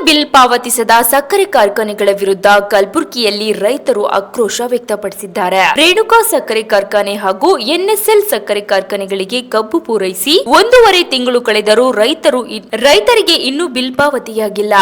Bill ಪಾವತಿಸದ ಸಕ್ಕರೆ ಕಾರ್ಖಾನೆಗಳ ವಿರುದ್ಧ ಕಲಬುರಗಿಯಲ್ಲಿ ರೈತರು ಆಕ್ರೋಶ ವ್ಯಕ್ತಪಡಿಸಿದ್ದಾರೆ. ರೇಣುಕಾ ಸಕ್ಕರೆ ಕಾರ್ಖಾನೆ ಹಾಗೂ ಎನ್ಎಸ್ಎಲ್ ಸಕ್ಕರೆ ಕಾರ್ಖಾನೆಗಳಿಗೆ ಕಬ್ಬು ಪೂರೈಸಿ 1.5 ತಿಂಗಳು ಕಳೆದರೂ ರೈತರಿಗೆ ಇನ್ನೂ ಬಿಲ್ ಪಾವತಿಯಾಗಿಲ್ಲ.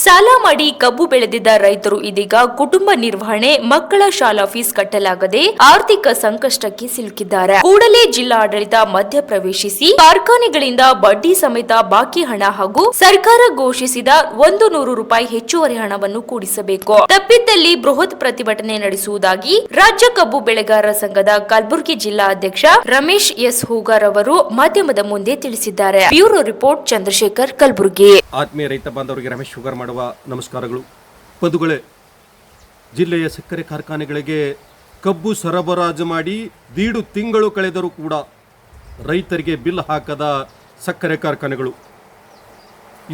ಸಾಲ ಮಾಡಿ ಕಬ್ಬು ಬೆಳೆದಿದ್ದ ರೈತರು ಇದೀಗ ಕುಟುಂಬ ನಿರ್ವಹಣೆ, ಮಕ್ಕಳ ಶಾಲಾ ಫೀಸ್ ಕಟ್ಟಲಾಗದೆ ಆರ್ಥಿಕ ಸಂಕಷ್ಟಕ್ಕೆ ಸಿಲುಕಿದ್ದಾರೆ. ಕೂಡಲೇ ಜಿಲ್ಲಾಡಳಿತ ಮಧ್ಯಪ್ರವೇಶಿಸಿ ಕಾರ್ಖಾನೆಗಳಿಂದ ಬಡ್ಡಿ ಸಮೇತ ಬಾಕಿ ಹಣ ಹಾಗೂ ಸರ್ಕಾರ ಘೋಷಿಸಿದ 100 ರೂಪಾಯಿ ಹೆಚ್ಚುವರಿ ಹಣವನ್ನು ಕೂಡಿಸಬೇಕು. ತಪ್ಪಿದ್ದಲ್ಲಿ ಬೃಹತ್ ಪ್ರತಿಭಟನೆ ನಡೆಸುವುದಾಗಿ ರಾಜ್ಯ ಕಬ್ಬು ಬೆಳೆಗಾರರ ಸಂಘದ ಕಲಬುರಗಿ ಜಿಲ್ಲಾ ಅಧ್ಯಕ್ಷ ರಮೇಶ್ ಎಸ್ ಹೂಗಾರ್ ಅವರು ಮಾಧ್ಯಮದ ಮುಂದೆ ತಿಳಿಸಿದ್ದಾರೆ. Bureau report Chandrashekar, Kalaburagi. ಆತ್ಮೀಯ ರೈತ ಬಾಂಧವರಿಗೆ ರಮೇಶ್ ಹೂಗಾರ್ ಮಾಡುವ ನಮಸ್ಕಾರಗಳು. ಬಂಧುಗಳೇ, ಜಿಲ್ಲೆಯ ಸಕ್ಕರೆ ಕಾರ್ಖಾನೆಗಳಿಗೆ ಕಬ್ಬು ಸರಬರಾಜು ಮಾಡಿ 1.5 ತಿಂಗಳು ಕಳೆದರೂ ಕೂಡ ರೈತರಿಗೆ ಬಿಲ್ ಹಾಕದ ಸಕ್ಕರೆ ಕಾರ್ಖಾನೆಗಳು,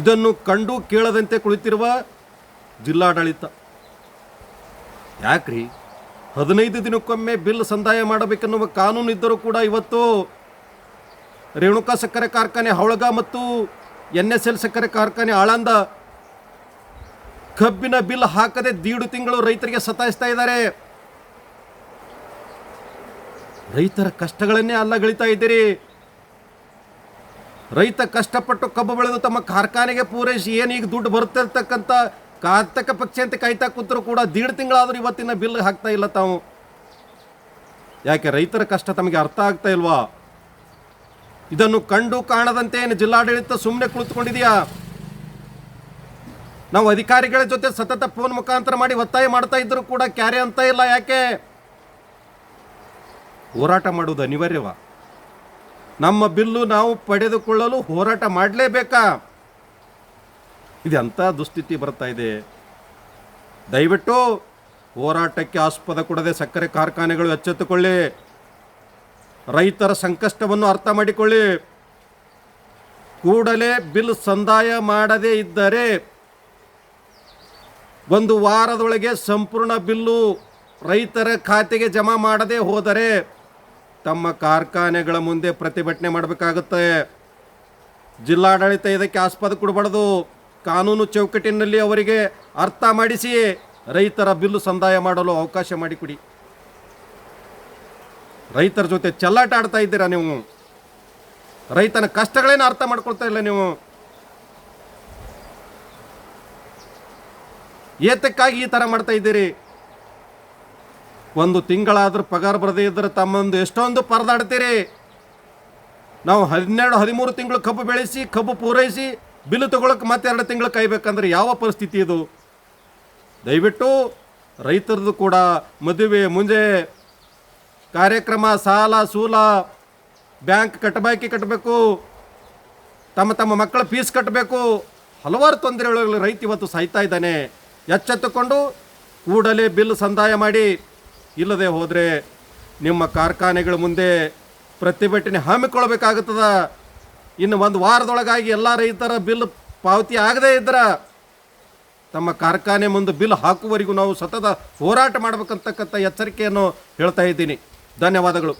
ಇದನ್ನು ಕಂಡು ಕೇಳದಂತೆ ಕುಳಿತಿರುವ ಜಿಲ್ಲಾಡಳಿತ. ಯಾಕ್ರಿ 15 ದಿನಕ್ಕೊಮ್ಮೆ ಬಿಲ್ ಸಂದಾಯ ಮಾಡಬೇಕೆನ್ನುವ ಕಾನೂನು ಇದ್ದರೂ ಕೂಡ ಇವತ್ತು ರೇಣುಕಾ ಸಕ್ಕರೆ ಕಾರ್ಖಾನೆ ಹವಳಗ ಮತ್ತು ಎನ್ಎಸ್ಎಲ್ ಸಕ್ಕರೆ ಕಾರ್ಖಾನೆ ಆಳಂದ ಕಬ್ಬಿನ ಬಿಲ್ ಹಾಕದೆ 1.5 ತಿಂಗಳು ರೈತರಿಗೆ ಸತಾಯಿಸ್ತಾ ಇದ್ದಾರೆ. ರೈತರ ಕಷ್ಟಗಳನ್ನೇ ಅಲ್ಲಗಳಿತಾ ಇದ್ದೀರಿ. ರೈತ ಕಷ್ಟಪಟ್ಟು ಕಬ್ಬು ಬೆಳೆದು ತಮ್ಮ ಕಾರ್ಖಾನೆಗೆ ಪೂರೈಸಿ ಏನೀಗ ದುಡ್ಡು ಬರುತ್ತಿರ್ತಕ್ಕಂಥ ಕಾರ್ತಕ ಪಕ್ಷ ಅಂತ ಕಾಯ್ತಾ ಕೂತರು ಕೂಡ 1.5 ತಿಂಗಳಾದರೂ ಇವತ್ತಿನ ಬಿಲ್ ಹಾಕ್ತಾ ಇಲ್ಲ ತಾವು. ಯಾಕೆ ರೈತರ ಕಷ್ಟ ತಮಗೆ ಅರ್ಥ ಆಗ್ತಾ ಇಲ್ವಾ? ಇದನ್ನು ಕಂಡು ಕಾಣದಂತೆ ಏನು ಜಿಲ್ಲಾಡಳಿತ ಸುಮ್ಮನೆ ಕುಳಿತುಕೊಂಡಿದೆಯಾ? ನಾವು ಅಧಿಕಾರಿಗಳ ಜೊತೆ ಸತತ ಫೋನ್ ಮುಖಾಂತರ ಮಾಡಿ ಒತ್ತಾಯ ಮಾಡ್ತಾ ಇದ್ದರೂ ಕೂಡ ಕ್ಯಾರೆ ಅಂತ ಇಲ್ಲ. ಯಾಕೆ? ಹೋರಾಟ ಮಾಡುವುದು ಅನಿವಾರ್ಯವಾ? ನಮ್ಮ ಬಿಲ್ಲು ನಾವು ಪಡೆದುಕೊಳ್ಳಲು ಹೋರಾಟ ಮಾಡಲೇಬೇಕಾ? ಇದೆಂಥ ದುಸ್ಥಿತಿ ಬರ್ತಾ ಇದೆ. ದಯವಿಟ್ಟು ಹೋರಾಟಕ್ಕೆ ಆಸ್ಪದ ಕೊಡದೆ ಸಕ್ಕರೆ ಕಾರ್ಖಾನೆಗಳು ಎಚ್ಚೆತ್ತುಕೊಳ್ಳಿ. ರೈತರ ಸಂಕಷ್ಟವನ್ನು ಅರ್ಥ ಮಾಡಿಕೊಳ್ಳಿ. ಕೂಡಲೇ ಬಿಲ್ ಸಂದಾಯ ಮಾಡದೇ ಇದ್ದರೆ 1 ವಾರದೊಳಗೆ ಸಂಪೂರ್ಣ ಬಿಲ್ಲು ರೈತರ ಖಾತೆಗೆ ಜಮಾ ಮಾಡದೆ ಹೋದರೆ ತಮ್ಮ ಕಾರ್ಖಾನೆಗಳ ಮುಂದೆ ಪ್ರತಿಭಟನೆ ಮಾಡಬೇಕಾಗುತ್ತೆ. ಜಿಲ್ಲಾಡಳಿತ ಇದಕ್ಕೆ ಆಸ್ಪದ ಕೊಡಬಾರ್ದು. ಕಾನೂನು ಚೌಕಟ್ಟಿನಲ್ಲಿ ಅವರಿಗೆ ಅರ್ಥ ಮಾಡಿಸಿ ರೈತರ ಬಿಲ್ಲು ಸಂದಾಯ ಮಾಡಲು ಅವಕಾಶ ಮಾಡಿಕೊಡಿ. ರೈತರ ಜೊತೆ ಚೆಲ್ಲಾಟ ಆಡ್ತಾ ಇದ್ದೀರಾ ನೀವು. ರೈತನ ಕಷ್ಟಗಳೇನು ಅರ್ಥ ಮಾಡ್ಕೊಳ್ತಾ ಇಲ್ಲ ನೀವು. ಏತಕ್ಕಾಗಿ ಈ ಥರ ಮಾಡ್ತಾ ಇದ್ದೀರಿ? 1 ತಿಂಗಳಾದ್ರೂ ಪಗಾರ ಬರದೇ ಇದ್ದರೆ ತಮ್ಮೊಂದು ಎಷ್ಟೊಂದು ಪರದಾಡ್ತೀರಿ. ನಾವು 12-13 ತಿಂಗಳು ಕಬ್ಬು ಬೆಳೆಸಿ ಕಬ್ಬು ಪೂರೈಸಿ ಬಿಲ್ ತಗೊಳಕ್ಕೆ ಮತ್ತೆ 2 ತಿಂಗಳು ಕಾಯ್ಬೇಕಂದ್ರೆ ಯಾವ ಪರಿಸ್ಥಿತಿ ಇದು? ದಯವಿಟ್ಟು ರೈತರದ್ದು ಕೂಡ ಮದುವೆ, ಮುಂಜೆ ಕಾರ್ಯಕ್ರಮ, ಸಾಲ ಸೂಲ, ಬ್ಯಾಂಕ್ ಕಟ್ಟಬಾಕಿ ಕಟ್ಟಬೇಕು, ತಮ್ಮ ಮಕ್ಕಳ ಫೀಸ್ ಕಟ್ಟಬೇಕು, ಹಲವಾರು ತೊಂದರೆಗಳಲ್ಲಿ ರೈತ ಇವತ್ತು ಸಾಯ್ತಾ ಇದ್ದಾನೆ. ಎಚ್ಚೆತ್ತುಕೊಂಡು ಕೂಡಲೇ ಬಿಲ್ ಸಂದಾಯ ಮಾಡಿ. ಇಲ್ಲದೆ ಹೋದರೆ ನಿಮ್ಮ ಕಾರ್ಖಾನೆಗಳ ಮುಂದೆ ಪ್ರತಿಭಟನೆ ಹಮ್ಮಿಕೊಳ್ಬೇಕಾಗುತ್ತದ. ಇನ್ನು 1 ವಾರದೊಳಗಾಗಿ ಎಲ್ಲ ರೈತರ ಬಿಲ್ ಪಾವತಿ ಆಗದೇ ಇದ್ದರೆ ತಮ್ಮ ಕಾರ್ಖಾನೆ ಮುಂದೆ ಬಿಲ್ ಹಾಕುವವರೆಗೂ ನಾವು ಸತತ ಹೋರಾಟ ಮಾಡಬೇಕಂತಕ್ಕಂಥ ಎಚ್ಚರಿಕೆಯನ್ನು ಹೇಳ್ತಾ ಇದ್ದೀನಿ. ಧನ್ಯವಾದಗಳು.